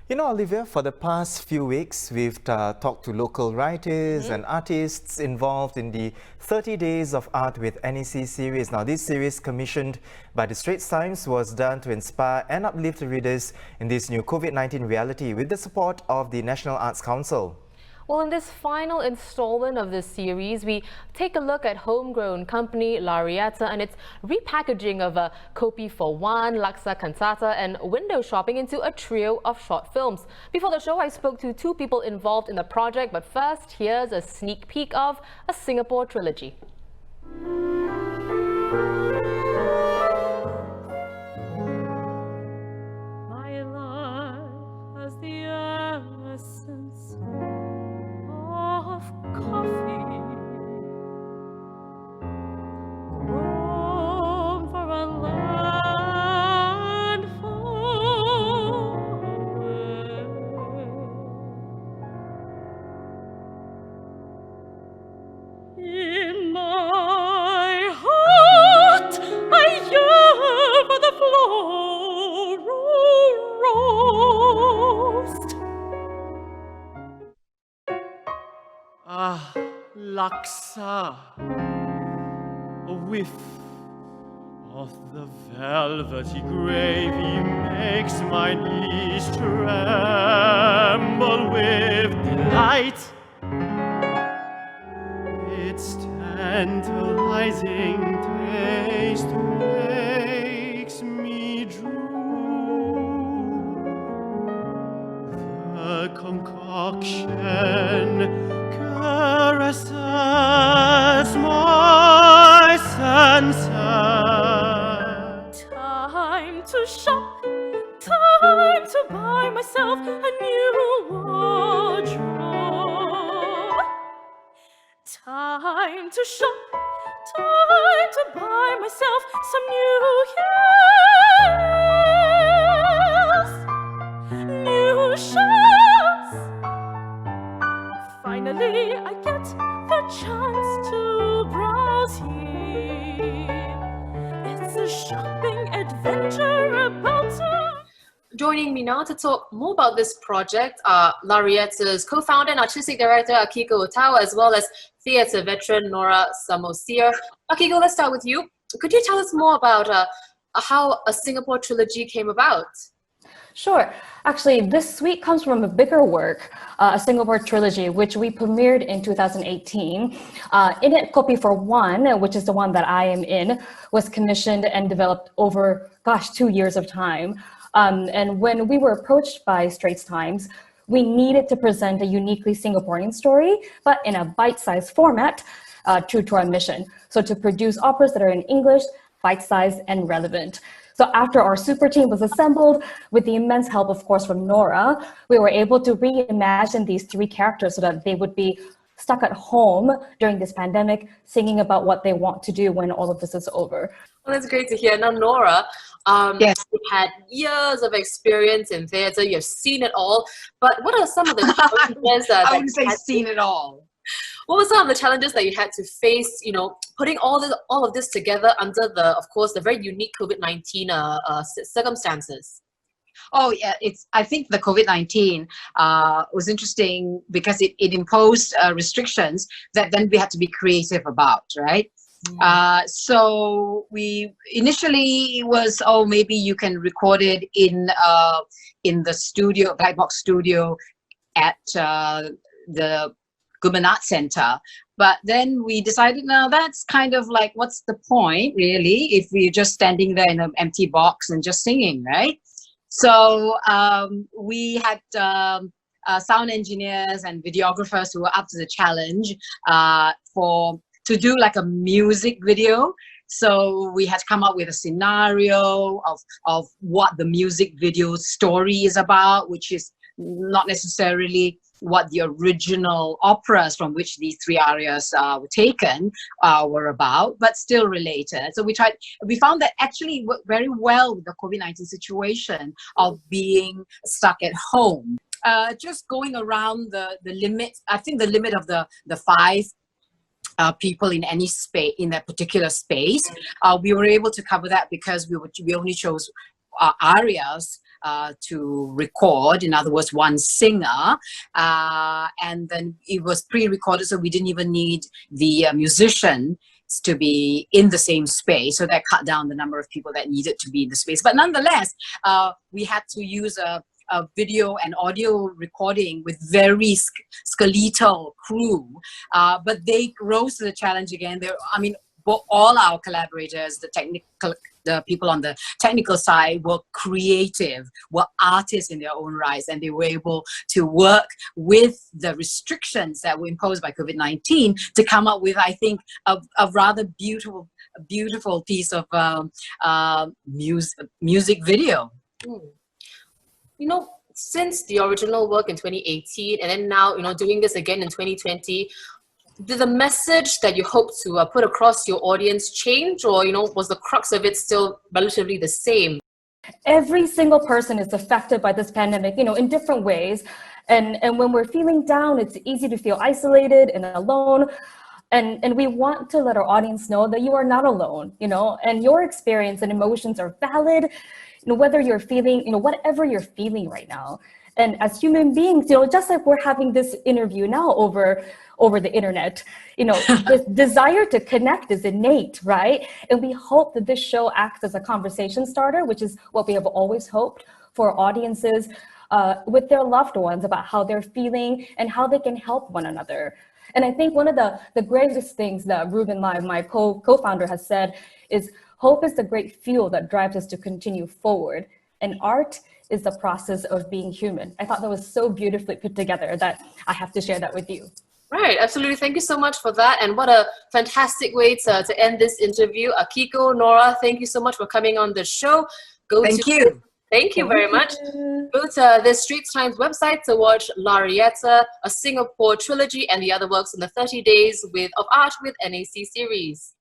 You know, Olivia, for the past few weeks, we've talked to local writers and artists involved in the 30 Days of Art with NAC series. Now, this series, commissioned by the Straits Times, was done to inspire and uplift readers in this new COVID-19 reality with the support of the National Arts Council. Well, in this final installment of this series, we take a look at homegrown company Lariata and its repackaging of a kopi for one, laksa cantata and window shopping into a trio of short films. Before the show, I spoke to two people involved in the project, but first, here's a sneak peek of a Singapore Trilogy. My life has the essence of coffee, grown for a land far away. In my heart, I yearn for the floral roast. Ah, laksa, a whiff of the velvety gravy makes my knees tremble with delight. Its tantalizing taste makes me drool. The concoction caresses my senses. Time to shop, time to buy myself a new wardrobe. Time to shop, time to buy myself some new heels, new shoes. Finally, I get the chance to browse here. It's a shopping adventure about to... Joining me now to talk more about this project are Lariata's co-founder and artistic director Akiko Otawa, as well as theatre veteran Nora Samosir. Akiko, let's start with you. Could you tell us more about how a Singapore Trilogy came about? Sure. Actually, this suite comes from a bigger work, a Singapore Trilogy, which we premiered in 2018. In it, Kopi for One, which is the one that I am in, was commissioned and developed over, 2 years of time. And when we were approached by Straits Times, we needed to present a uniquely Singaporean story, but in a bite-sized format, true to our mission. So to produce operas that are in English, bite-sized and relevant. So after our super team was assembled, with the immense help, of course, from Nora, we were able to reimagine these three characters so that they would be stuck at home during this pandemic, singing about what they want to do when all of this is over. Well, that's great to hear. Now, Nora, Yes. you've had years of experience in theatre, you've seen it all, but what are some of the challenges I wouldn't say seen it all. What were some of the challenges that you had to face, you know, putting all of this together under the, of course, the very unique COVID-19 circumstances? Oh, yeah. I think the COVID-19 was interesting because it imposed restrictions that then we had to be creative about, right? So we initially it was, maybe you can record it in the studio, Black Box Studio at the Gumanat Center. But then we decided, now that's kind of like, what's the point really if we're just standing there in an empty box and just singing, right? So we had sound engineers and videographers who were up to the challenge to do like a music video. So we had to come up with a scenario of what the music video story is about, which is not necessarily what the original operas from which these three arias were taken were about, but still related. So we found that actually worked very well with the COVID-19 situation of being stuck at home. Just going around the limit, I think the limit of the 5 people in any space, in that particular space. We were able to cover that because we only chose arias to record. In other words, one singer, and then it was pre-recorded, so we didn't even need the musician to be in the same space, so that cut down the number of people that needed to be in the space. But nonetheless, we had to use a video and audio recording with very skeletal crew, but they rose to the challenge again. All our collaborators, the people on the technical side were creative, were artists in their own rights, and they were able to work with the restrictions that were imposed by COVID-19 to come up with, I think, a rather beautiful piece of music video. You know, since the original work in 2018 and then now, doing this again in 2020, did the message that you hope to put across to your audience change, or was the crux of it still relatively the same? Every single person is affected by this pandemic, in different ways. And when we're feeling down, it's easy to feel isolated and alone. And we want to let our audience know that you are not alone, and your experience and emotions are valid, whether you're feeling, whatever you're feeling right now. And as human beings, just like we're having this interview now over the internet, this desire to connect is innate, right? And we hope that this show acts as a conversation starter, which is what we have always hoped for audiences with their loved ones about how they're feeling and how they can help one another. And I think one of the greatest things that Ruben Lai, my co-founder, has said is hope is the great fuel that drives us to continue forward. And art is the process of being human. I thought that was so beautifully put together that I have to share that with you. Right, absolutely. Thank you so much for that. And what a fantastic way to end this interview. Akiko, Nora, thank you so much for coming on the show. Thank you. Thank you very much. Go to the Straits Times website to watch Larietta, a Singapore Trilogy, and the other works in the 30 Days of Art with NAC series.